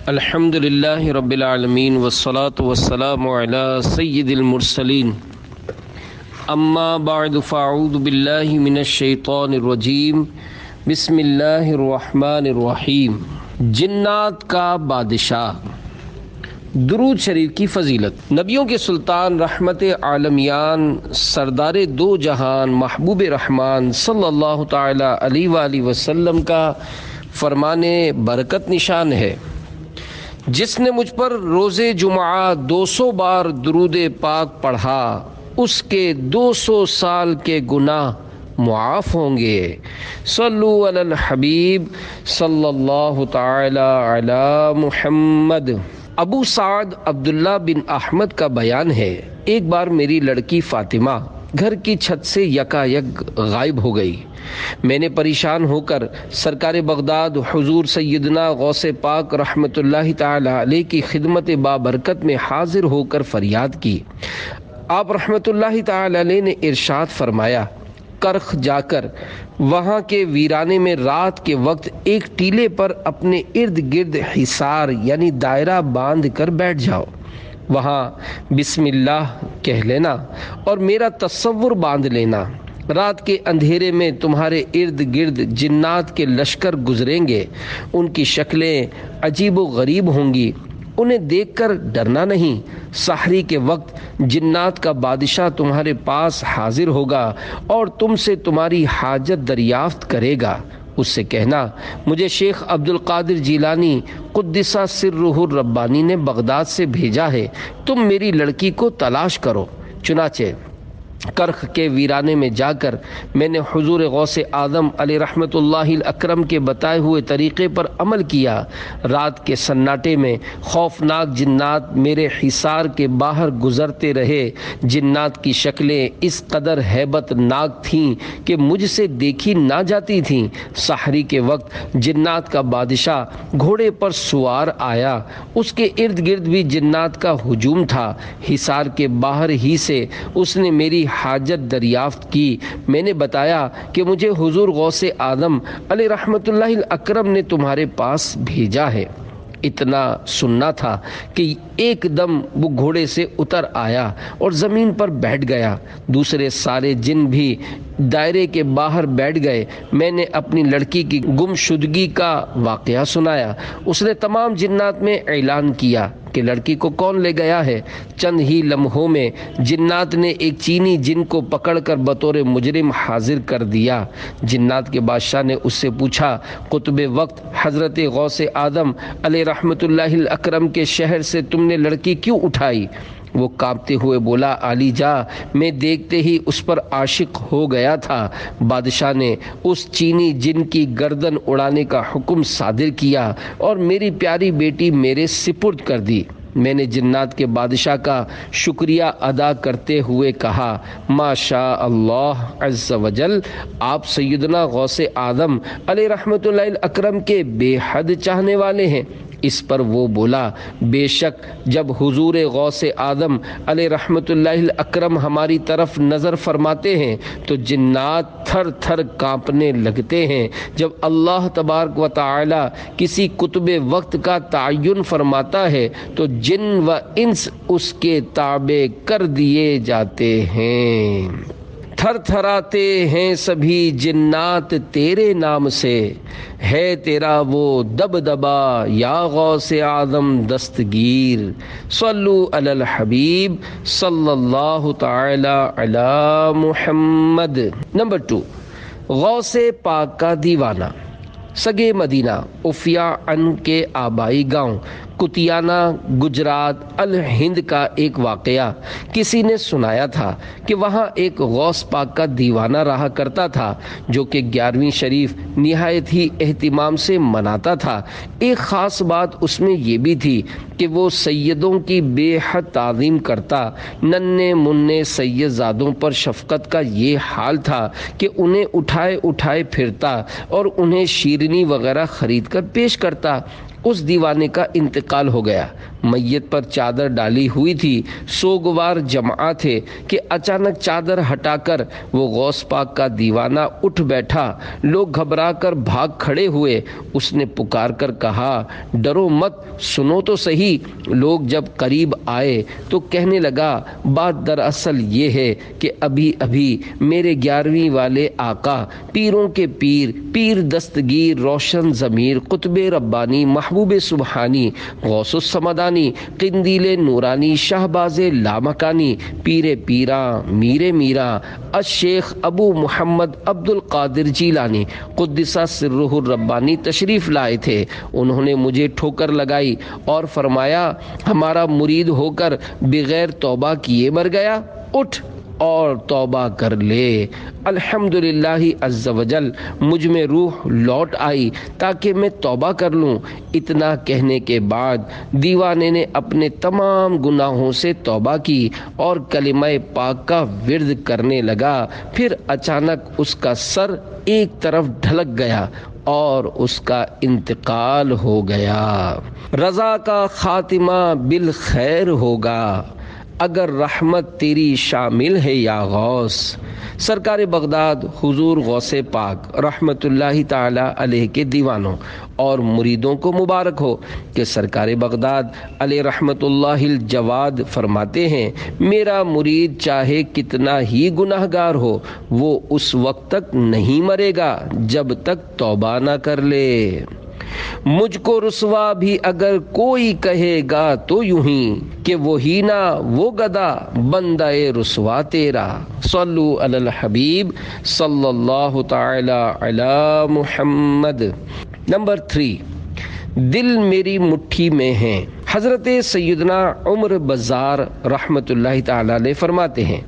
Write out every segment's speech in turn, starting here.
الحمد للہ رب العالمین والصلاة والسلام علی سید المرسلین اما بعد فاعوذ باللہ من الشیطان الرجیم بسم اللہ الرحمن الرحیم۔ جنات کا بادشاہ۔ درود شریف کی فضیلت۔ نبیوں کے سلطان رحمت عالمیان سردار دو جہان محبوب رحمان صلی اللہ تعالی علیہ وآلہ وسلم کا فرمان برکت نشان ہے، جس نے مجھ پر روز جمعہ 200 بار درود پاک پڑھا اس کے 200 سال کے گناہ معاف ہوں گے۔ صلو علی الحبیب صلی اللہ تعالی علی محمد۔ ابو سعد عبداللہ بن احمد کا بیان ہے، ایک بار میری لڑکی فاطمہ گھر کی چھت سے یکایک غائب ہو گئی۔ میں نے پریشان ہو کر سرکار بغداد حضور سیدنا غوث پاک رحمت اللہ تعالی علیہ کی خدمت بابرکت میں حاضر ہو کر فریاد کی۔ آپ رحمت اللہ تعالی علیہ نے ارشاد فرمایا، کرخ جا کر وہاں کے ویرانے میں رات کے وقت ایک ٹیلے پر اپنے ارد گرد حصار یعنی دائرہ باندھ کر بیٹھ جاؤ، وہاں بسم اللہ کہہ لینا اور میرا تصور باندھ لینا۔ رات کے اندھیرے میں تمہارے ارد گرد جنات کے لشکر گزریں گے، ان کی شکلیں عجیب و غریب ہوں گی، انہیں دیکھ کر ڈرنا نہیں۔ سحری کے وقت جنات کا بادشاہ تمہارے پاس حاضر ہوگا اور تم سے تمہاری حاجت دریافت کرے گا۔ اس سے کہنا، مجھے شیخ عبد القادر جیلانی قدس سرہ الربانی نے بغداد سے بھیجا ہے، تم میری لڑکی کو تلاش کرو۔ چنانچہ کرخ کے ویرانے میں جا کر میں نے حضور غوث اعظم علیہ رحمت اللہ الاکرم کے بتائے ہوئے طریقے پر عمل کیا۔ رات کے سناٹے میں خوفناک جنات میرے حصار کے باہر گزرتے رہے۔ جنات کی شکلیں اس قدر ہیبت ناک تھیں کہ مجھ سے دیکھی نہ جاتی تھیں۔ سحری کے وقت جنات کا بادشاہ گھوڑے پر سوار آیا، اس کے ارد گرد بھی جنات کا ہجوم تھا۔ حصار کے باہر ہی سے اس نے میری حاجت دریافت کی۔ میں نے بتایا کہ مجھے حضور غوث اعظم علیہ رحمت اللہ الاکرم نے تمہارے پاس بھیجا ہے۔ اتنا سننا تھا کہ ایک دم وہ گھوڑے سے اتر آیا اور زمین پر بیٹھ گیا۔ دوسرے سارے جن بھی دائرے کے باہر بیٹھ گئے۔ میں نے اپنی لڑکی کی گمشدگی کا واقعہ سنایا۔ اس نے تمام جنات میں اعلان کیا کہ لڑکی کو کون لے گیا ہے۔ چند ہی لمحوں میں جنات نے ایک چینی جن کو پکڑ کر بطور مجرم حاضر کر دیا۔ جنات کے بادشاہ نے اس سے پوچھا، قطب وقت حضرت غوث اعظم علیہ رحمت اللہ الاکرم کے شہر سے تم نے لڑکی کیوں اٹھائی؟ وہ کانپتے ہوئے بولا، علی جا، میں دیکھتے ہی اس پر عاشق ہو گیا تھا۔ بادشاہ نے اس چینی جن کی گردن اڑانے کا حکم صادر کیا اور میری پیاری بیٹی میرے سپرد کر دی۔ میں نے جنات کے بادشاہ کا شکریہ ادا کرتے ہوئے کہا، ما شاء اللہ عز وجل، آپ سیدنا غوث اعظم علیہ رحمت اللہ الاکرم کے بے حد چاہنے والے ہیں۔ اس پر وہ بولا، بے شک جب حضور غوث اعظم علیہ رحمت اللہ الاکرم ہماری طرف نظر فرماتے ہیں تو جنات تھر تھر کانپنے لگتے ہیں۔ جب اللہ تبارک و تعالی کسی قطب وقت کا تعین فرماتا ہے تو جن و انس اس کے تابع کر دیے جاتے ہیں۔ تھر تھراتے ہیں سبھی جنات تیرے نام سے، ہے تیرا وہ دبدبا یا غوث اعظم دستگیر۔ صلو علی الحبیب صلی اللہ تعالی علی محمد۔ نمبر 2، غوث پاک کا دیوانہ۔ سگے مدینہ افیا ان کے آبائی گاؤں کتیانہ گجرات الہند کا ایک واقعہ کسی نے سنایا تھا کہ وہاں ایک غوث پاک کا دیوانہ رہا کرتا تھا جو کہ 11ویں شریف نہایت ہی اہتمام سے مناتا تھا۔ ایک خاص بات اس میں یہ بھی تھی کہ وہ سیدوں کی بے حد تعظیم کرتا۔ ننھے منھے سید زادوں پر شفقت کا یہ حال تھا کہ انہیں اٹھائے اٹھائے پھرتا اور انہیں شیرنی وغیرہ خرید کر پیش کرتا۔ اس دیوانے کا انتقال ہو گیا۔ میت پر چادر ڈالی ہوئی تھی، سوگوار جمع تھے کہ اچانک چادر ہٹا کر وہ غوث پاک کا دیوانہ اٹھ بیٹھا۔ لوگ گھبرا کر بھاگ کھڑے ہوئے۔ اس نے پکار کر کہا، ڈرو مت، سنو تو صحیح۔ لوگ جب قریب آئے تو کہنے لگا، بات دراصل یہ ہے کہ ابھی ابھی میرے 11ویں والے آقا، پیروں کے پیر دستگیر، روشن ضمیر، قطب ربانی، محبوب سبحانی، غوث السمدانی، قندیل نورانی، شہباز لامکانی، پیر پیراں، میر میراں، الشیخ ابو محمد عبد القادر جیلانی قدس سرہ الربانی تشریف لائے تھے۔ انہوں نے مجھے ٹھوکر لگائی اور فرمایا، ہمارا مرید ہو کر بغیر توبہ کیے مر گیا، اٹھ اور توبہ کر لے۔ الحمدللہ عز وجل مجھ میں روح لوٹ آئی تاکہ میں توبہ کر لوں۔ اتنا کہنے کے بعد دیوانے نے اپنے تمام گناہوں سے توبہ کی اور کلمہ پاک کا ورد کرنے لگا۔ پھر اچانک اس کا سر ایک طرف ڈھلک گیا اور اس کا انتقال ہو گیا۔ رضا کا خاتمہ بالخیر ہوگا اگر رحمت تیری شامل ہے یا غوث۔ سرکار بغداد حضور غوث پاک رحمت اللہ تعالی علیہ کے دیوانوں اور مریدوں کو مبارک ہو کہ سرکار بغداد علیہ رحمت اللہ الجواد فرماتے ہیں، میرا مرید چاہے کتنا ہی گناہ گار ہو، وہ اس وقت تک نہیں مرے گا جب تک توبہ نہ کر لے۔ مجھ کو رسوا بھی اگر کوئی کہے گا تو یوں ہی کہ وہی نہ وہ گدا بندہ رسوا تیرا۔ صلو علی الحبیب صلی اللہ تعالی علی محمد۔ نمبر 3، دل میری مٹھی میں ہے۔ حضرت سیدنا عمر بزار رحمت اللہ تعالی علیہ فرماتے ہیں،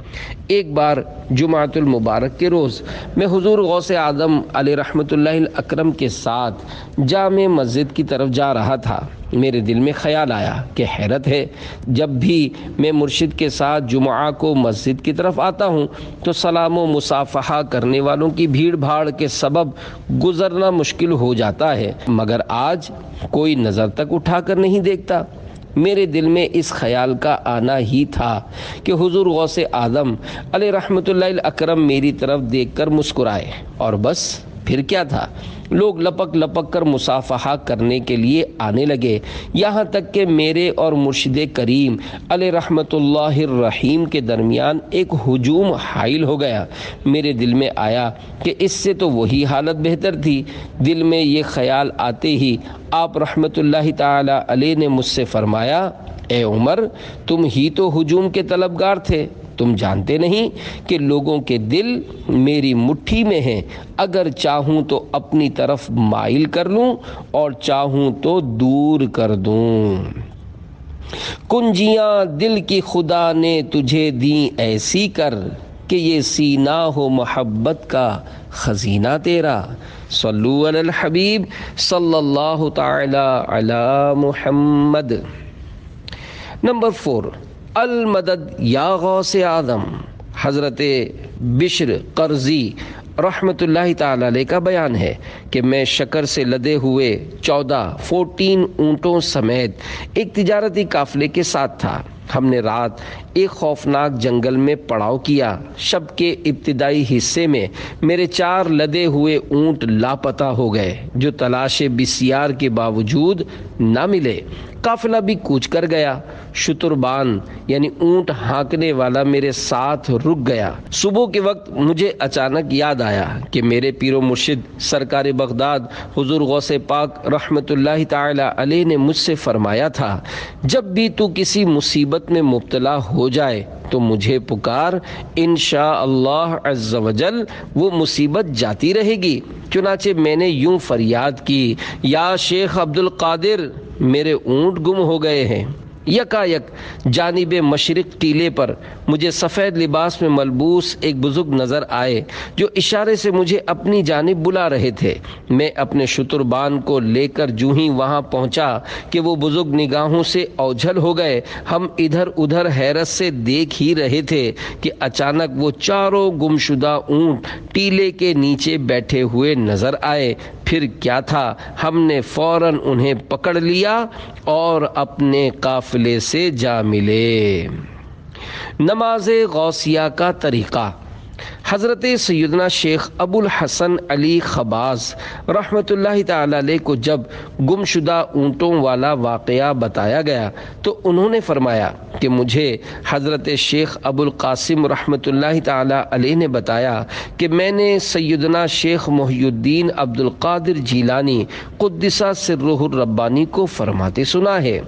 ایک بار جمعۃ المبارک کے روز میں حضور غوث اعظم علیہ رحمت اللہ الاکرم کے ساتھ جامع مسجد کی طرف جا رہا تھا۔ میرے دل میں خیال آیا کہ حیرت ہے، جب بھی میں مرشد کے ساتھ جمعہ کو مسجد کی طرف آتا ہوں تو سلام و مصافحہ کرنے والوں کی بھیڑ بھاڑ کے سبب گزرنا مشکل ہو جاتا ہے، مگر آج کوئی نظر تک اٹھا کر نہیں دیکھتا۔ میرے دل میں اس خیال کا آنا ہی تھا کہ حضور غوث اعظم علیہ رحمت اللہ الاکرم میری طرف دیکھ کر مسکرائے، اور بس پھر کیا تھا، لوگ لپک لپک کر مصافحہ کرنے کے لیے آنے لگے، یہاں تک کہ میرے اور مرشد کریم علیہ رحمت اللہ الرحیم کے درمیان ایک ہجوم حائل ہو گیا۔ میرے دل میں آیا کہ اس سے تو وہی حالت بہتر تھی۔ دل میں یہ خیال آتے ہی آپ رحمت اللہ تعالی علیہ نے مجھ سے فرمایا، اے عمر، تم ہی تو ہجوم کے طلبگار تھے، تم جانتے نہیں کہ لوگوں کے دل میری مٹھی میں ہیں، اگر چاہوں تو اپنی طرف مائل کر لوں اور چاہوں تو دور کر دوں۔ کنجیاں دل کی خدا نے تجھے دیں ایسی کر کہ یہ سینہ ہو محبت کا خزینہ تیرا۔ صلو علی الحبیب صلی اللہ تعالی علی محمد۔ نمبر 4، المدد یا غوث اعظم۔ حضرت بشر قرضی رحمت اللہ تعالی علیہ کا بیان ہے کہ میں شکر سے لدے ہوئے 14 اونٹوں سمیت ایک تجارتی قافلے کے ساتھ تھا۔ ہم نے رات ایک خوفناک جنگل میں پڑاؤ کیا۔ شب کے ابتدائی حصے میں میرے 4 لدے ہوئے اونٹ لاپتہ ہو گئے، جو تلاش بسیار کے باوجود نہ ملے۔ قافلہ بھی کوچ کر گیا۔ شتربان یعنی اونٹ ہانکنے والا میرے ساتھ رک گیا۔ صبح کے وقت مجھے اچانک یاد آیا کہ میرے پیر و مرشد سرکار بغداد حضور غوث پاک رحمت اللہ تعالی علیہ نے مجھ سے فرمایا تھا، جب بھی تو کسی مصیبت میں مبتلا ہو جائے تو مجھے پکار، انشاءاللہ عز وجل وہ مصیبت جاتی رہے گی۔ چنانچہ میں نے یوں فریاد کی، یا شیخ عبد القادر، میرے اونٹ گم ہو گئے ہیں۔ یکایک جانب مشرق ٹیلے پر مجھے سفید لباس میں ملبوس ایک بزرگ نظر آئے جو اشارے سے مجھے اپنی جانب بلا رہے تھے۔ میں اپنے شتربان کو لے کر جو ہی وہاں پہنچا کہ وہ بزرگ نگاہوں سے اوجھل ہو گئے۔ ہم ادھر ادھر حیرت سے دیکھ ہی رہے تھے کہ اچانک وہ چاروں گمشدہ اونٹ ٹیلے کے نیچے بیٹھے ہوئے نظر آئے۔ پھر کیا تھا، ہم نے فوراً انہیں پکڑ لیا اور اپنے قافلے سے جا ملے۔ نماز غوثیہ کا طریقہ۔ حضرت سیدنا شیخ ابو الحسن علی خباز رحمۃ اللہ تعالی علیہ کو جب گمشدہ اونٹوں والا واقعہ بتایا گیا تو انہوں نے فرمایا کہ مجھے حضرت شیخ ابو القاسم رحمۃ اللہ تعالی علیہ نے بتایا کہ میں نے سیدنا شیخ محی الدین عبد القادر جیلانی قدس سرہ الربانی کو فرماتے سنا ہے،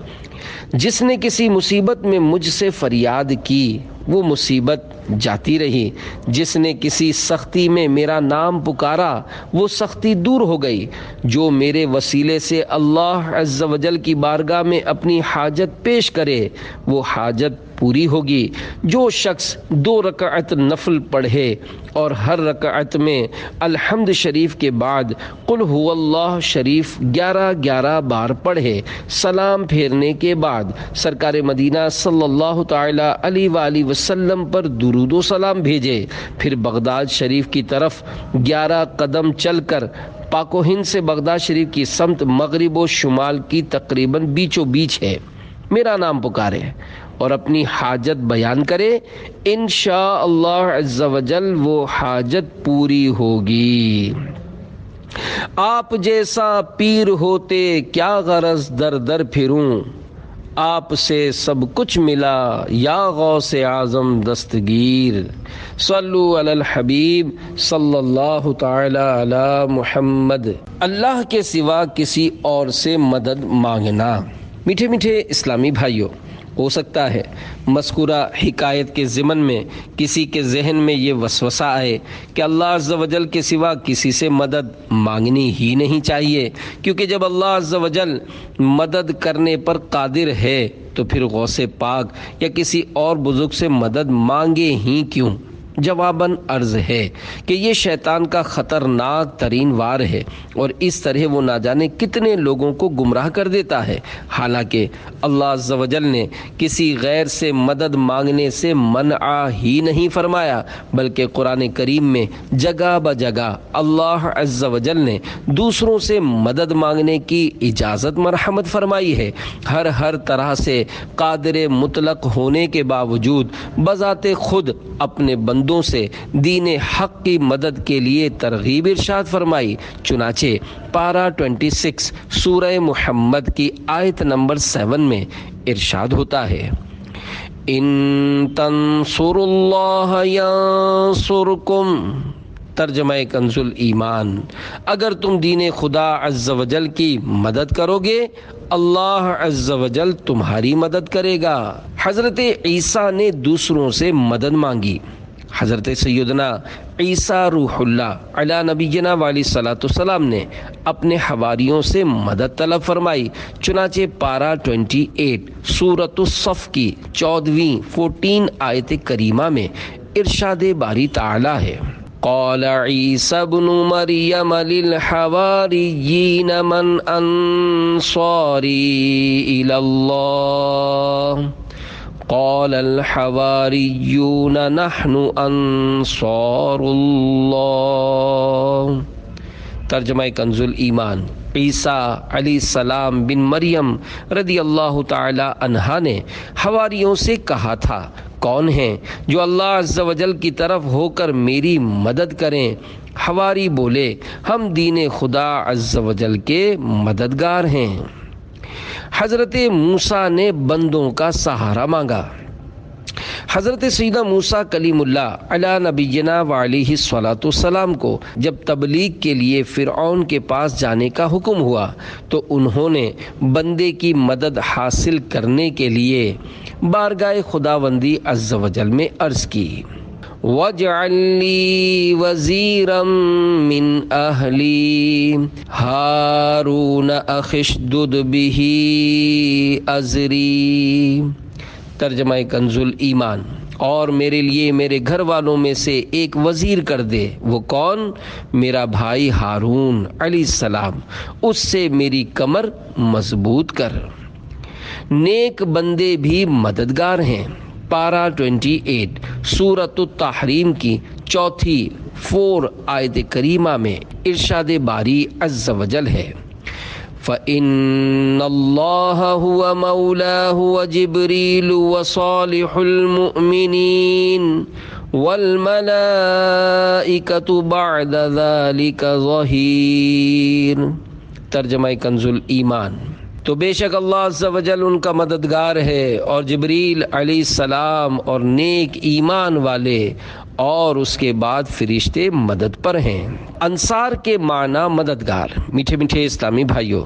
جس نے کسی مصیبت میں مجھ سے فریاد کی وہ مصیبت جاتی رہی، جس نے کسی سختی میں میرا نام پکارا وہ سختی دور ہو گئی، جو میرے وسیلے سے اللہ عز و جل کی بارگاہ میں اپنی حاجت پیش کرے وہ حاجت پوری ہوگی، جو شخص 2 رکعت نفل پڑھے اور ہر رکعت میں الحمد شریف کے بعد قل هو اللہ شریف 11 بار پڑھے، سلام پھیرنے کے بعد سرکار مدینہ صلی اللہ تعالی علیہ وآلہ وسلم پر درود و سلام بھیجے، پھر بغداد شریف کی طرف 11 قدم چل کر پاک و ہند سے بغداد شریف کی سمت مغرب و شمال کی تقریباً بیچوں بیچ ہے، میرا نام پکارے اور اپنی حاجت بیان کرے، انشاء اللہ عز و جل وہ حاجت پوری ہوگی۔ آپ جیسا پیر ہوتے کیا غرض در در پھروں، آپ سے سب کچھ ملا یا غوث اعظم دستگیر۔ صلو علی الحبیب صلی اللہ تعالی علی محمد۔ اللہ کے سوا کسی اور سے مدد مانگنا۔ میٹھے میٹھے اسلامی بھائیوں، ہو سکتا ہے مذکورہ حکایت کے ضمن میں کسی کے ذہن میں یہ وسوسہ آئے کہ اللہ عز و جل کے سوا کسی سے مدد مانگنی ہی نہیں چاہیے، کیونکہ جب اللہ عز و جل مدد کرنے پر قادر ہے تو پھر غوث پاک یا کسی اور بزرگ سے مدد مانگے ہی کیوں؟ جواباً عرض ہے کہ یہ شیطان کا خطرناک ترین وار ہے اور اس طرح وہ نہ جانے کتنے لوگوں کو گمراہ کر دیتا ہے۔ حالانکہ اللہ عز و جل نے کسی غیر سے مدد مانگنے سے منع ہی نہیں فرمایا، بلکہ قرآن کریم میں جگہ بجگہ اللہ عز و جل نے دوسروں سے مدد مانگنے کی اجازت مرحمت فرمائی ہے۔ ہر طرح سے قادر مطلق ہونے کے باوجود بذات خود اپنے بندوں سے دین حق کی مدد کے لیے ترغیب ارشاد فرمائی۔ چنانچہ پارہ 26 سورہ محمد کی آیت نمبر 7 میں ارشاد ہوتا ہے، ان تنصروا اللہ ینصرکم۔ ترجمہ کنز الایمان، اگر تم دین خدا عز و جل کی مدد کرو گے اللہ عز و جل تمہاری مدد کرے گا۔ حضرت عیسیٰ نے دوسروں سے مدد مانگی۔ حضرت سیدنا عیسیٰ روح اللہ علی نبینا علیہ الصلوۃ والسلام نے اپنے حواریوں سے مدد طلب فرمائی۔ چنانچہ پارہ 28 سورۃ الصف کی 14 آیت کریمہ میں ارشاد باری تعالی ہے، قال عیسیٰ ابن مریم للحواریین من انصاری الی اللہ قال الحواریون نحن انصار اللہ۔ ترجمہ کنز الایمان، عیسیٰ علیہ السلام بن مریم رضی اللہ تعالی عنہ نے حواریوں سے کہا تھا، کون ہیں جو اللہ عز و جل کی طرف ہو کر میری مدد کریں؟ حواری بولے، ہم دین خدا عز و جل کے مددگار ہیں۔ حضرت موسیٰ نے بندوں کا سہارا مانگا۔ حضرت سیدنا موسیٰ کلیم اللہ علی نبینا وعلیہ الصلوۃ والسلام کو جب تبلیغ کے لیے فرعون کے پاس جانے کا حکم ہوا تو انہوں نے بندے کی مدد حاصل کرنے کے لیے بارگاہ خداوندی عز و جل میں عرض کی، وَاجْعَلْ لِي وَزِيرًا مِّنْ أَهْلِي هَارُونَ أَخِي اشْدُدْ بِهِ أَزْرِي۔ ترجمہ کنز الایمان، اور میرے لیے میرے گھر والوں میں سے ایک وزیر کر دے۔ وہ کون؟ میرا بھائی ہارون علیہ السلام، اس سے میری کمر مضبوط کر۔ نیک بندے بھی مددگار ہیں۔ پارہ 28 سورۃ التحریم کی چوتھی 4 آیت کریمہ میں ارشاد باری عز وجل ہے، فَإِنَّ اللَّهَ هُوَ مَوْلَاهُ وَجِبْرِيلُ وَصَالِحُ الْمُؤْمِنِينَ وَالْمَلَائِكَةُ بَعْدَ ذَلِكَ ظَهِيرٌ۔ ترجمہ کنز الایمان۔ تو بے شک اللہ عز و جل ان کا مددگار ہے، اور جبریل علیہ السلام اور نیک ایمان والے اور اس کے بعد فرشتے مدد پر ہیں۔ انصار کے معنی مددگار۔ میٹھے میٹھے اسلامی بھائیوں،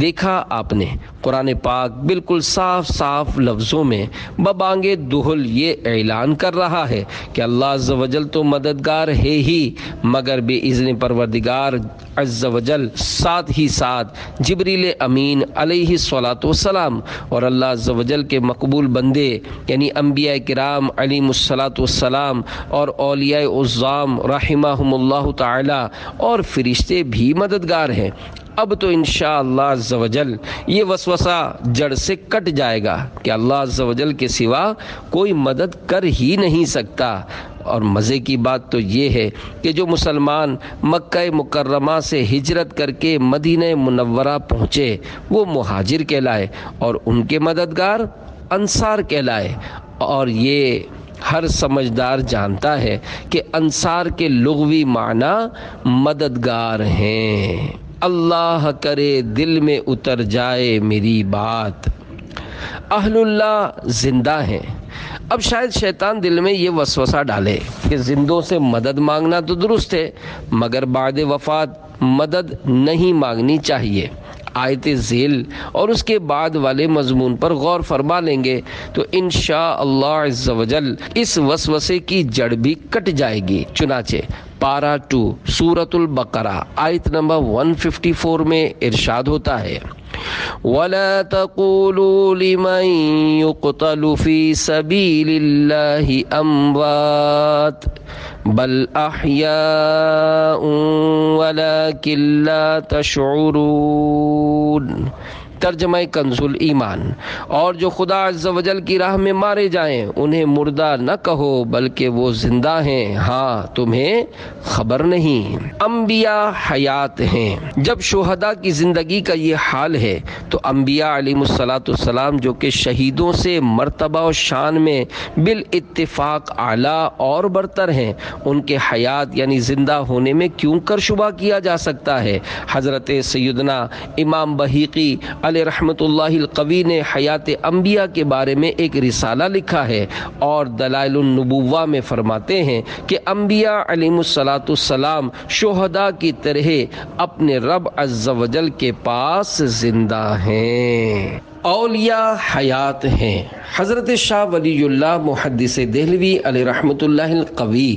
دیکھا آپ نے قرآن پاک بالکل صاف صاف لفظوں میں ببانگ دہل یہ اعلان کر رہا ہے کہ اللہ عز و جل تو مددگار ہے ہی، مگر بے اذن پروردگار عز و جل ساتھ ہی ساتھ جبریل امین علیہ السلام اور اللہ عز و جل کے مقبول بندے یعنی انبیاء کرام علیہم السلام اور اولیاء عظام رحمہم اللہ تعالی اور فرشتے بھی مددگار ہیں۔ اب تو انشاءاللہ عز و جل یہ وسوسہ جڑ سے کٹ جائے گا کہ اللہ عز و جل کے سوا کوئی مدد کر ہی نہیں سکتا۔ اور مزے کی بات تو یہ ہے کہ جو مسلمان مکہ مکرمہ سے ہجرت کر کے مدینہ منورہ پہنچے وہ مہاجر کہلائے، اور ان کے مددگار انصار کہلائے۔ اور یہ ہر سمجھدار جانتا ہے کہ انصار کے لغوی معنی مددگار ہیں۔ اللہ کرے دل میں اتر جائے میری بات۔ اہل اللہ زندہ ہیں۔ اب شاید شیطان دل میں یہ وسوسہ ڈالے کہ زندوں سے مدد مانگنا تو درست ہے، مگر بعد وفات مدد نہیں مانگنی چاہیے۔ آیت ذیل اور اس کے بعد والے مضمون پر غور فرما لیں گے تو انشاءاللہ عز و جل اس وسوسے کی جڑ بھی کٹ جائے گی۔ چنانچہ پارہ 2 سورۃ البقرہ آیت نمبر 154 میں ارشاد ہوتا ہے، وَلَا تَقُولُوا لِمَن يُقْتَلُ فِي سَبِيلِ اللَّهِ أَمْوَاتٌ بَلْ أَحْيَاءٌ وَلَكِنْ لَا تَشْعُرُونَ۔ ترجمہ کنز الایمان۔ اور جو خدا عز و جل کی راہ میں مارے جائیں انہیں مردہ نہ کہو بلکہ وہ زندہ ہیں، ہاں تمہیں خبر نہیں۔ انبیاء حیات ہیں۔ جب شہداء کی زندگی کا یہ حال ہے تو انبیاء علیہم السلام جو کہ شہیدوں سے مرتبہ و شان میں بالاتفاق اعلیٰ اور برتر ہیں، ان کے حیات یعنی زندہ ہونے میں کیوں کر شبہ کیا جا سکتا ہے؟ حضرت سیدنا امام بہیقی علیہ رحمۃ اللہ القوی نے حیات انبیاء کے بارے میں ایک رسالہ لکھا ہے اور دلائل النبوہ میں فرماتے ہیں کہ انبیاء علیہم السلام شہداء کی طرح اپنے رب عز و جل کے پاس زندہ ہیں۔ اولیاء حیات ہیں۔ حضرت شاہ ولی اللہ محدث دہلوی علیہ رحمۃ اللہ القوی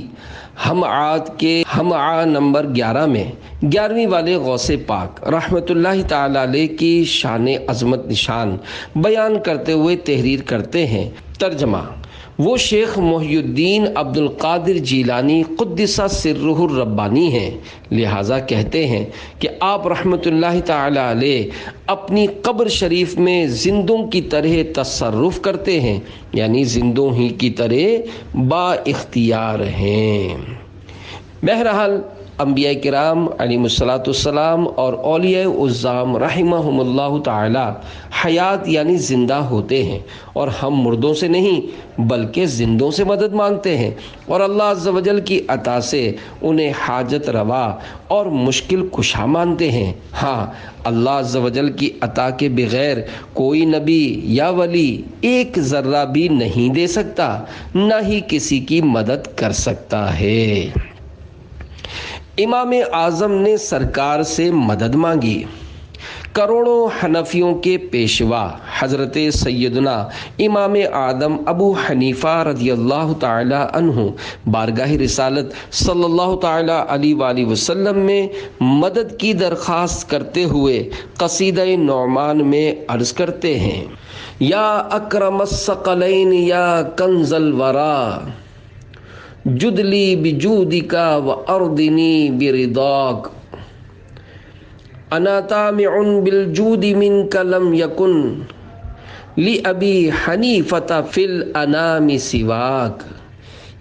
ہم عاد کے ہم نمبر 11 میں 11ویں والے غوث پاک رحمۃ اللہ تعالی علیہ کی شان عظمت نشان بیان کرتے ہوئے تحریر کرتے ہیں۔ ترجمہ: وہ شیخ محی الدین عبد القادر جیلانی قدس سرہ الربانی ہیں، لہٰذا کہتے ہیں کہ آپ رحمۃ اللہ تعالی علیہ اپنی قبر شریف میں زندوں کی طرح تصرف کرتے ہیں، یعنی زندوں ہی کی طرح با اختیار ہیں۔ بہرحال انبیاء کرام علیہم السلام اور اولیاء عظام رحمہم اللہ تعالی حیات یعنی زندہ ہوتے ہیں، اور ہم مردوں سے نہیں بلکہ زندوں سے مدد مانگتے ہیں، اور اللہ عز و جل کی عطا سے انہیں حاجت روا اور مشکل کشا مانتے ہیں۔ ہاں، اللہ عز و جل کی عطا کے بغیر کوئی نبی یا ولی ایک ذرہ بھی نہیں دے سکتا، نہ ہی کسی کی مدد کر سکتا ہے۔ امام اعظم نے سرکار سے مدد مانگی۔ کروڑوں حنفیوں کے پیشوا حضرت سیدنا امام اعظم ابو حنیفہ رضی اللہ تعالی عنہ بارگاہ رسالت صلی اللہ تعالی علیہ وآلہ وسلم میں مدد کی درخواست کرتے ہوئے قصیدہ نعمان میں عرض کرتے ہیں: یا اکرم الثقلین یا کنز الورا جدلی بجودک واردنی برضاک انا طامع بالجود منک لم یکن لأبی حنیفۃ فی الانام سواک.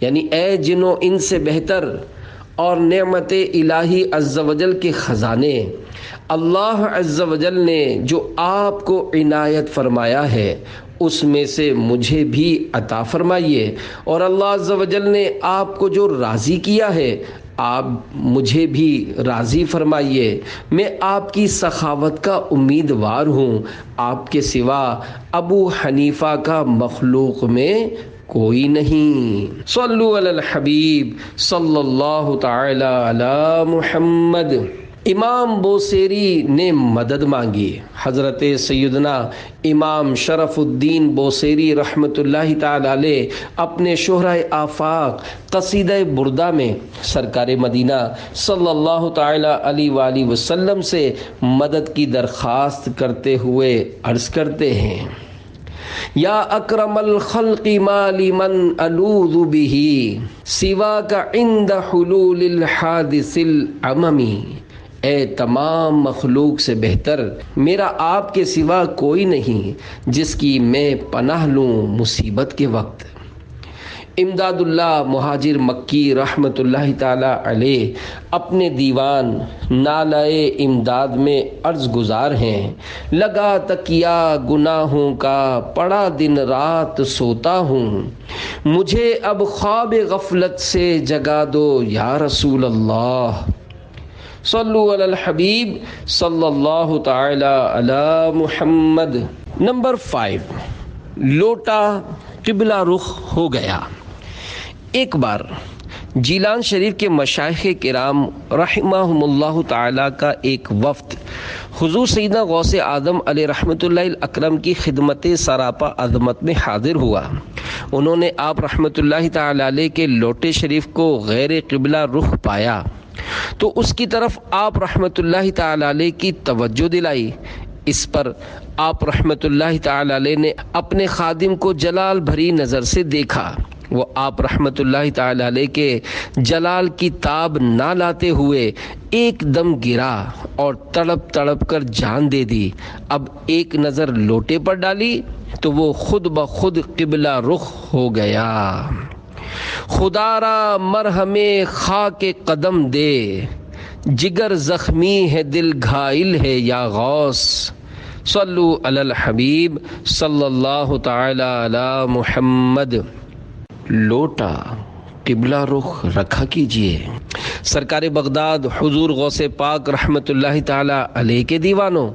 یعنی اے جنوں ان سے بہتر اور نعمت الہی عز و جل کے خزانے، اللہ عز و جل نے جو آپ کو عنایت فرمایا ہے اس میں سے مجھے بھی عطا فرمائیے، اور اللہ عز و جل نے آپ کو جو راضی کیا ہے آپ مجھے بھی راضی فرمائیے. میں آپ کی سخاوت کا امیدوار ہوں، آپ کے سوا ابو حنیفہ کا مخلوق میں کوئی نہیں. صلو علی الحبیب صلی اللہ تعالی علی محمد. امام بوسیری نے مدد مانگی. حضرت سیدنا امام شرف الدین بوسیری رحمۃ اللہ تعالی علیہ اپنے شہرۂ آفاق قصیدہ بردہ میں سرکار مدینہ صلی اللہ تعالی علیہ وآلہ وسلم سے مدد کی درخواست کرتے ہوئے عرض کرتے ہیں: یا اکرم الخلق ما لمن الوذ به سواک عند حلول الحادث العممی. اے تمام مخلوق سے بہتر میرا آپ کے سوا کوئی نہیں جس کی میں پناہ لوں مصیبت کے وقت. امداد اللہ مہاجر مکی رحمۃ اللہ تعالی علیہ اپنے دیوان نالۂ امداد میں عرض گزار ہیں: لگا تکیا گناہوں کا پڑا دن رات سوتا ہوں، مجھے اب خواب غفلت سے جگا دو یا رسول اللہ. صلو علی الحبیب صلی اللہ تعالی علی محمد. نمبر 5، لوٹا قبلہ رخ ہو گیا. ایک بار جیلان شریف کے مشائخ کرام رحمہم اللہ تعالی کا ایک وفد حضور سیدنا غوث اعظم علیہ رحمۃ اللہ اکرم کی خدمت سراپا عظمت میں حاضر ہوا. انہوں نے آپ رحمۃ اللہ تعالی علیہ کے لوٹے شریف کو غیر قبلہ رخ پایا تو اس کی طرف آپ رحمۃ اللہ تعالی علیہ کی توجہ دلائی. اس پر آپ رحمۃ اللہ تعالی علیہ نے اپنے خادم کو جلال بھری نظر سے دیکھا. وہ آپ رحمۃ اللہ تعالی علیہ کے جلال کی تاب نہ لاتے ہوئے ایک دم گرا اور تڑپ تڑپ کر جان دے دی. اب ایک نظر لوٹے پر ڈالی تو وہ خود بخود قبلہ رخ ہو گیا. خدا را مرہم خاک قدم دے، جگر زخمی ہے دل گھائل ہے یا غوث. صلو علی الحبیب صلی اللہ تعالی علی محمد. لوٹا قبلہ رخ رکھا کیجئے. سرکار بغداد حضور غوث پاک رحمت اللہ تعالی علیہ کے دیوانوں،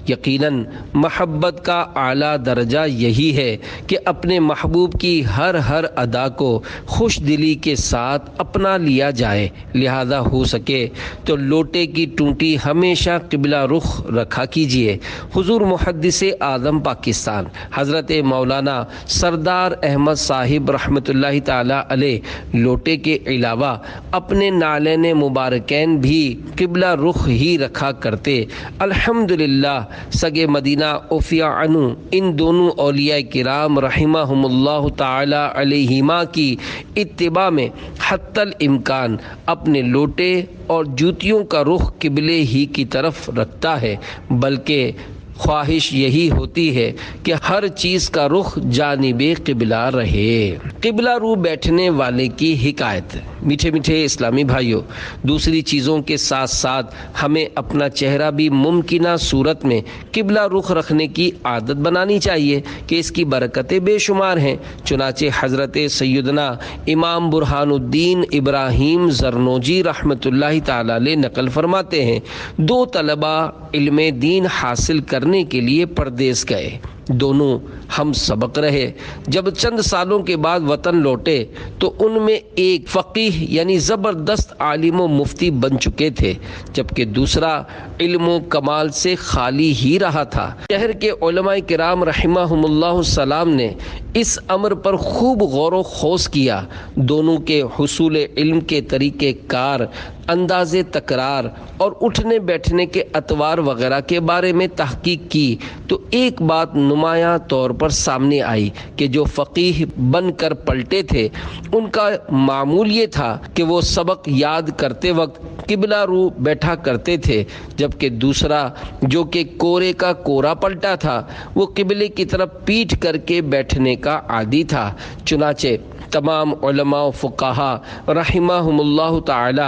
یقیناً محبت کا اعلیٰ درجہ یہی ہے کہ اپنے محبوب کی ہر ادا کو خوش دلی کے ساتھ اپنا لیا جائے. لہذا ہو سکے تو لوٹے کی ٹونٹی ہمیشہ قبلہ رخ رکھا کیجیے. حضور محدث اعظم پاکستان حضرت مولانا سردار احمد صاحب رحمت اللہ تعالی علیہ لوٹے کے علاوہ اپنے نالین مبارکین بھی قبلہ رخ ہی رکھا کرتے. الحمدللہ سگے مدینہ اوفیا عنہ ان دونوں اولیاء کرام رحمہم اللہ تعالی علیہما کی اتباع میں حتی الامکان اپنے لوٹے اور جوتیوں کا رخ قبلے ہی کی طرف رکھتا ہے، بلکہ خواہش یہی ہوتی ہے کہ ہر چیز کا رخ جانب قبلہ رہے. قبلہ رو بیٹھنے والے کی حکایت. میٹھے میٹھے اسلامی بھائیوں، دوسری چیزوں کے ساتھ ساتھ ہمیں اپنا چہرہ بھی ممکنہ صورت میں قبلہ رخ رکھنے کی عادت بنانی چاہیے کہ اس کی برکتیں بے شمار ہیں. چنانچہ حضرت سیدنا امام برہان الدین ابراہیم زرنوجی رحمۃ اللہ تعالی علیہ نقل فرماتے ہیں، 2 طلبہ علم دین حاصل کرنے کے لیے پردیس گئے. دونوں ہم سبق رہے۔ جب چند سالوں کے بعد وطن لوٹے تو ان میں ایک فقیہ یعنی زبردست عالم و مفتی بن چکے تھے، جبکہ دوسرا علم و کمال سے خالی ہی رہا تھا۔ شہر کے علماء کرام رحمہم اللہ السلام نے اس امر پر خوب غور و خوض کیا، دونوں کے حصول علم کے طریقہ کار، انداز تکرار اور اٹھنے بیٹھنے کے اطوار وغیرہ کے بارے میں تحقیق کی تو ایک بات نمایاں طور پر سامنے آئی کہ جو فقیہ بن کر پلٹے تھے ان کا معمول یہ تھا کہ وہ سبق یاد کرتے وقت قبلہ رو بیٹھا کرتے تھے، جبکہ دوسرا جو کہ کورے کا کورا پلٹا تھا وہ قبلے کی طرف پیٹھ کر کے بیٹھنے کا عادی تھا۔ چنانچہ تمام علماء و فقہا رحمہم اللہ تعالی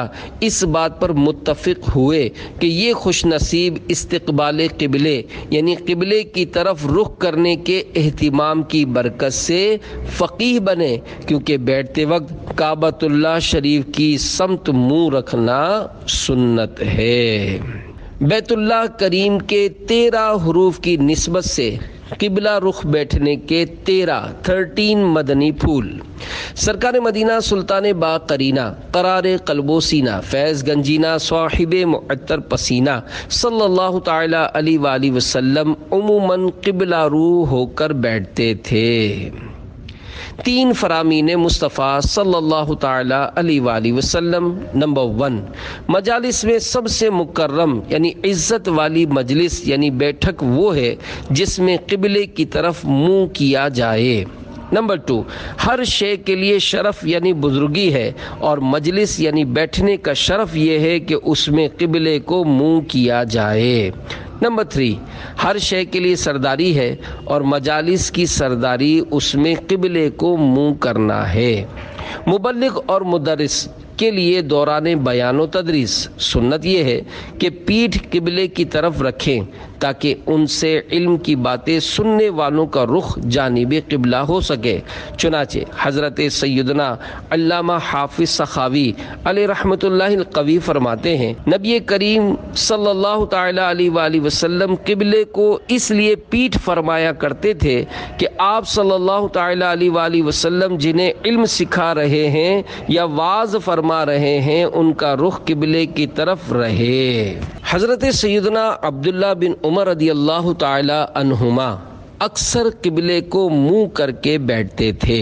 اس بات پر متفق ہوئے کہ یہ خوش نصیب استقبال قبلے یعنی قبلے کی طرف رخ کرنے کے اہتمام کی برکت سے فقیہ بنے، کیونکہ بیٹھتے وقت کعبۃ اللہ شریف کی سمت منہ رکھنا سنت ہے۔ بیت اللہ کریم کے 13 حروف کی نسبت سے قبلہ رخ بیٹھنے کے 13 مدنی پھول۔ سرکار مدینہ سلطان با قرینہ قرار قلب و سینہ فیض گنجینہ صاحب معطر پسینہ صلی اللہ تعالی علیہ وآلہ وسلم عموماً قبلہ رو ہو کر بیٹھتے تھے۔ 3 فرامین مصطفیٰ صلی اللہ تعالی علیہ وآلہ وسلم۔ نمبر 1، مجالس میں سب سے مکرم یعنی عزت والی مجلس یعنی بیٹھک وہ ہے جس میں قبلے کی طرف منہ کیا جائے۔ نمبر 2، ہر شے کے لیے شرف یعنی بزرگی ہے اور مجلس یعنی بیٹھنے کا شرف یہ ہے کہ اس میں قبلے کو منہ کیا جائے۔ نمبر 3، ہر شے کے لیے سرداری ہے اور مجالس کی سرداری اس میں قبلے کو منہ کرنا ہے۔ مبلغ اور مدرس کے لیے دوران بیان و تدریس سنت یہ ہے کہ پیٹھ قبلے کی طرف رکھیں تاکہ ان سے علم کی باتیں سننے والوں کا رخ جانب قبلہ ہو سکے۔ چنانچہ حضرت سیدنا علامہ حافظ سخاوی علیہ رحمۃ اللہ القوی فرماتے ہیں، نبی کریم صلی اللہ تعالی علیہ وآلہ وسلم قبلے کو اس لیے پیٹھ فرمایا کرتے تھے کہ آپ صلی اللہ تعالی علیہ وآلہ وسلم جنہیں علم سکھا رہے ہیں یا واعظ فرما رہے ہیں ان کا رخ قبلے کی طرف رہے۔ حضرت سیدنا عبداللہ بن عمر رضی اللہ تعالی عنہما اکثر قبلے کو منہ کر کے بیٹھتے تھے۔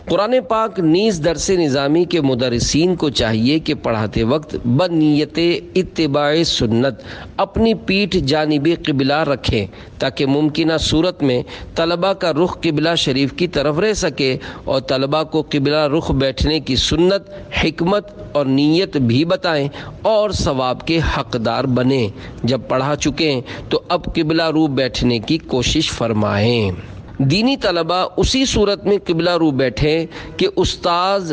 قرآن پاک نیز درس نظامی کے مدرسین کو چاہیے کہ پڑھاتے وقت بنیت اتباع سنت اپنی پیٹھ جانب قبلہ رکھیں تاکہ ممکنہ صورت میں طلبہ کا رخ قبلہ شریف کی طرف رہ سکے اور طلبہ کو قبلہ رخ بیٹھنے کی سنت، حکمت اور نیت بھی بتائیں اور ثواب کے حقدار بنیں۔ جب پڑھا چکیں تو اب قبلہ رو بیٹھنے کی کوشش فرمائیں۔ دینی طلبہ اسی صورت میں قبلہ رو بیٹھیں کہ استاذ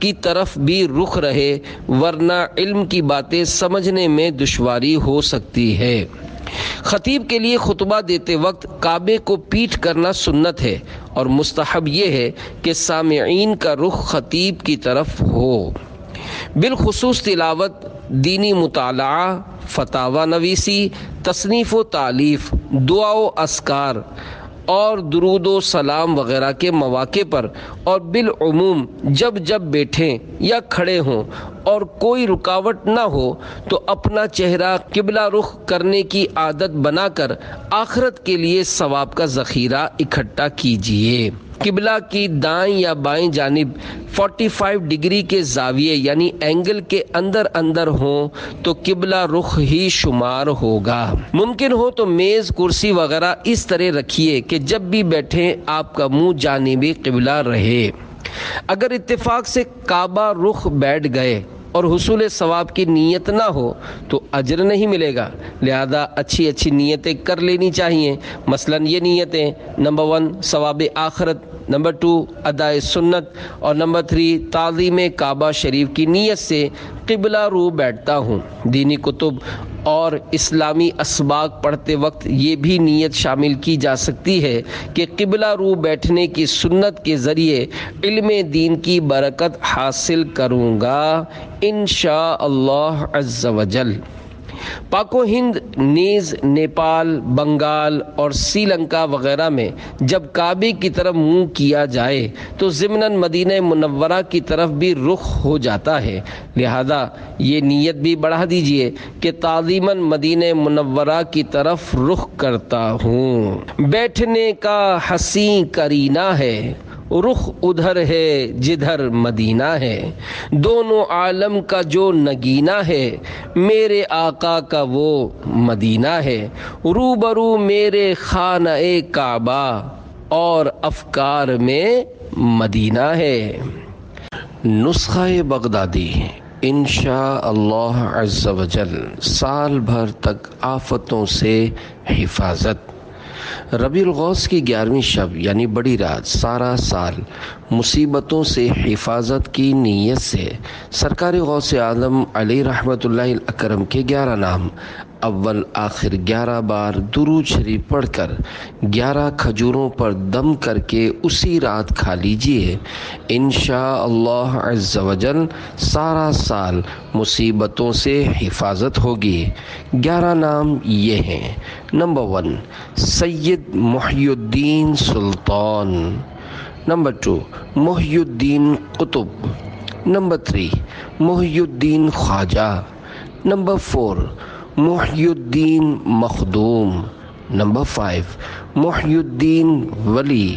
کی طرف بھی رخ رہے، ورنہ علم کی باتیں سمجھنے میں دشواری ہو سکتی ہے۔ خطیب کے لیے خطبہ دیتے وقت کعبے کو پیٹھ کرنا سنت ہے اور مستحب یہ ہے کہ سامعین کا رخ خطیب کی طرف ہو۔ بالخصوص تلاوت، دینی مطالعہ، فتاوی نویسی، تصنیف و تالیف، دعا و اذکار اور درود و سلام وغیرہ کے مواقع پر اور بالعموم جب بیٹھیں یا کھڑے ہوں اور کوئی رکاوٹ نہ ہو تو اپنا چہرہ قبلہ رخ کرنے کی عادت بنا کر آخرت کے لیے ثواب کا ذخیرہ اکٹھا کیجیے۔ قبلہ کی دائیں یا بائیں جانب 45 ڈگری کے زاویے یعنی اینگل کے اندر ہوں تو قبلہ رخ ہی شمار ہوگا۔ ممکن ہو تو میز، کرسی وغیرہ اس طرح رکھیے کہ جب بھی بیٹھیں آپ کا منہ جانب قبلہ رہے۔ اگر اتفاق سے کعبہ رخ بیٹھ گئے اور حصول ثواب کی نیت نہ ہو تو اجر نہیں ملے گا، لہذا اچھی نیتیں کر لینی چاہیے۔ مثلا یہ نیتیں: نمبر 1 ثواب آخرت، نمبر 2 ادائے سنت اور نمبر 3 تعظیم کعبہ شریف کی نیت سے قبلہ رو بیٹھتا ہوں۔ دینی کتب اور اسلامی اسباق پڑھتے وقت یہ بھی نیت شامل کی جا سکتی ہے کہ قبلہ رو بیٹھنے کی سنت کے ذریعے علم دین کی برکت حاصل کروں گا انشاء اللہ عز و جل۔ پاک و ہند نیز نیپال، بنگال اور سری لنکا وغیرہ میں جب کعبے کی طرف منہ کیا جائے تو ضمناً مدینہ منورہ کی طرف بھی رخ ہو جاتا ہے، لہذا یہ نیت بھی بڑھا دیجئے کہ تعظیماً مدینہ منورہ کی طرف رخ کرتا ہوں۔ بیٹھنے کا حسین کرینہ ہے، رخ ادھر ہے جدھر مدینہ ہے، دونوں عالم کا جو نگینہ ہے، میرے آقا کا وہ مدینہ ہے، روبرو میرے خانہ کعبہ اور افکار میں مدینہ ہے۔ نسخہ بغدادی انشاء اللہ عز و جل سال بھر تک آفتوں سے حفاظت۔ ربیع الاوّل کی 11ویں شب یعنی بڑی رات سارا سال مصیبتوں سے حفاظت کی نیت سے سرکار غوث اعظم علیہ رحمۃ اللہ الاکرم کے 11 نام اول آخر 11 بار درود شریف پڑھ کر 11 کھجوروں پر دم کر کے اسی رات کھا لیجئے، انشاء اللہ عز و جل سارا سال مصیبتوں سے حفاظت ہوگی۔ 11 نام یہ ہیں: نمبر 1 سید محی الدین سلطان، نمبر 2 محی الدین قطب، نمبر 3 محی الدین خواجہ، نمبر 4 محی الدین مخدوم، نمبر 5 محی الدین ولی،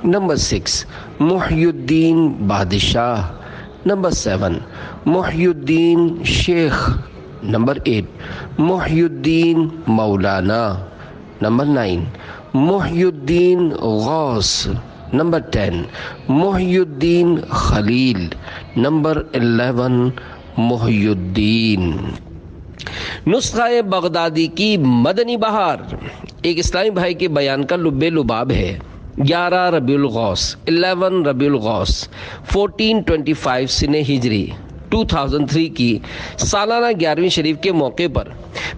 نمبر 6 محی الدین بادشاہ، نمبر 7 محی الدین شیخ، نمبر 8 محی الدین مولانا، نمبر 9 محی الدین غوث، نمبر 10 محی الدین خلیل، نمبر 11 محی الدین۔ نسخہ بغدادی کی مدنی بہار ایک اسلامی بھائی کے بیان کا لب لباب ہے۔ 11 ربیع الاوّل 11 ربیع الاوّل 1425 سنہ ہجری 2003 کی سالانہ 11ویں شریف کے موقع پر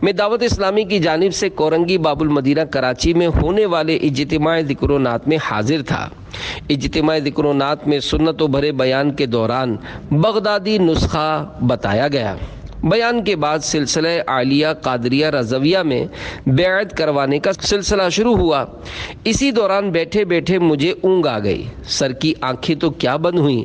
میں دعوت اسلامی کی جانب سے کورنگی باب المدینہ کراچی میں ہونے والے اجتماع ذکر و نعت میں حاضر تھا۔ اجتماع ذکر و نعت میں سنت و بھرے بیان کے دوران بغدادی نسخہ بتایا گیا۔ بیان کے بعد سلسلہ عالیہ قادریہ رضویہ میں بیعت کروانے کا سلسلہ شروع ہوا۔ اسی دوران بیٹھے بیٹھے مجھے اونگ آ گئی، سر کی آنکھیں تو کیا بند ہوئیں،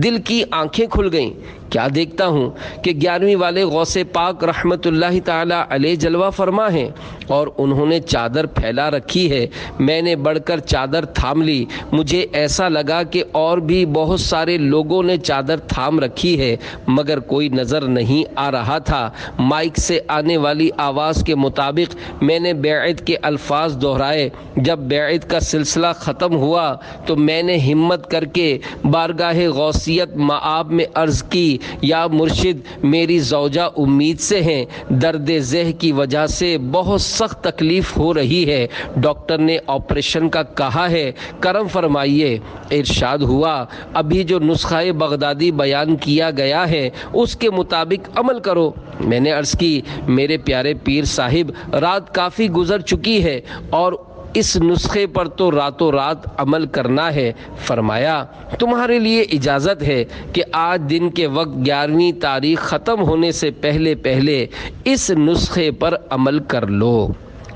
دل کی آنکھیں کھل گئیں۔ کیا دیکھتا ہوں کہ 11ویں والے غوث پاک رحمت اللہ تعالی علیہ جلوہ فرما ہیں اور انہوں نے چادر پھیلا رکھی ہے۔ میں نے بڑھ کر چادر تھام لی۔ مجھے ایسا لگا کہ اور بھی بہت سارے لوگوں نے چادر تھام رکھی ہے مگر کوئی نظر نہیں آ رہا تھا۔ مائک سے آنے والی آواز کے مطابق میں نے بیعت کے الفاظ دہرائے۔ جب بیعت کا سلسلہ ختم ہوا تو میں نے ہمت کر کے بارگاہ غوثیت مآب میں عرض کی، یا مرشد میری زوجہ امید سے ہیں، درد ذہ کی وجہ سے بہت سخت تکلیف ہو رہی ہے، ڈاکٹر نے آپریشن کا کہا ہے، کرم فرمائیے۔ ارشاد ہوا ابھی جو نسخہ بغدادی بیان کیا گیا ہے اس کے مطابق عمل کرو۔ میں نے عرض کی میرے پیارے پیر صاحب رات کافی گزر چکی ہے اور اس نسخے پر تو راتوں رات عمل کرنا ہے۔ فرمایا تمہارے لیے اجازت ہے کہ آج دن کے وقت 11ویں تاریخ ختم ہونے سے پہلے پہلے اس نسخے پر عمل کر لو،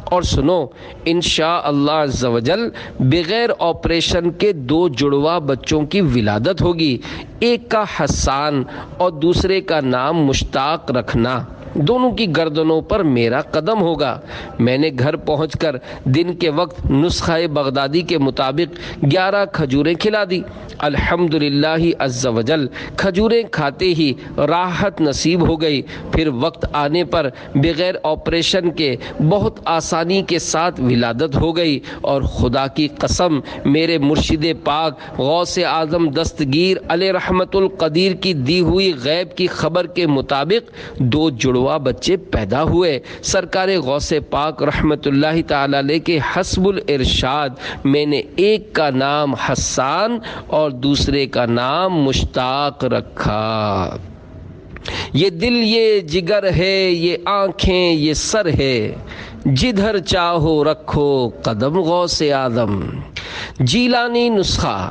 اور سنو انشاء اللہ عز و جل بغیر آپریشن کے 2 جڑواں بچوں کی ولادت ہوگی، ایک کا حسان اور دوسرے کا نام مشتاق رکھنا۔ دونوں کی گردنوں پر میرا قدم ہوگا۔ میں نے گھر پہنچ کر دن کے وقت نسخہ بغدادی کے مطابق 11 کھجوریں کھلا دی۔ الحمدللہ عز و جل کھجوریں کھاتے ہی راحت نصیب ہو گئی۔ پھر وقت آنے پر بغیر آپریشن کے بہت آسانی کے ساتھ ولادت ہو گئی، اور خدا کی قسم میرے مرشد پاک غوث اعظم دستگیر علیہ رحمت القدیر کی دی ہوئی غیب کی خبر کے مطابق 2 جڑواں بچے پیدا ہوئے۔ سرکار غوث پاک رحمت اللہ تعالی علیہ کے حسب الارشاد میں نے ایک کا نام حسان اور دوسرے کا نام مشتاق رکھا۔ یہ دل یہ جگر ہے، یہ آنکھیں یہ سر ہے، جدھر چاہو رکھو قدم غوث اعظم۔ جیلانی نسخہ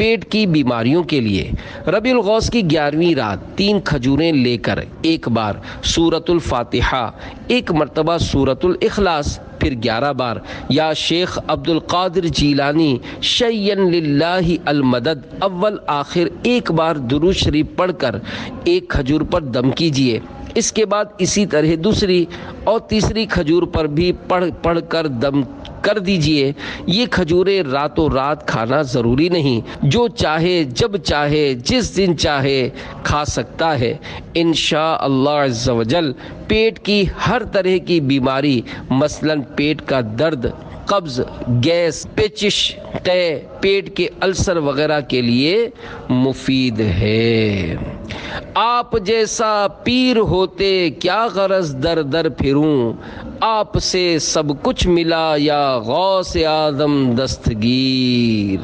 پیٹ کی بیماریوں کے لیے ربیع الغوث کی 11ویں رات 3 کھجوریں لے کر ایک بار سورۃ الفاتحہ، ایک مرتبہ سورۃ الاخلاص، پھر 11 بار یا شیخ عبد القادر جیلانی شیئن للہ المدد اول آخر ایک بار درود شریف پڑھ کر ایک کھجور پر دم کیجیے۔ اس کے بعد اسی طرح دوسری اور تیسری کھجور پر بھی پڑھ کر دم کر دیجئے۔ یہ کھجوریں راتوں رات کھانا ضروری نہیں، جو چاہے جب چاہے جس دن چاہے کھا سکتا ہے۔ انشاءاللہ عز و جل پیٹ کی ہر طرح کی بیماری مثلا پیٹ کا درد، قبض، گیس، پیچش، قے، پیٹ کے السر وغیرہ کے لیے مفید ہے۔ آپ جیسا پیر ہوتے کیا غرض در در پھروں، آپ سے سب کچھ ملا یا غوث آدم دستگیر۔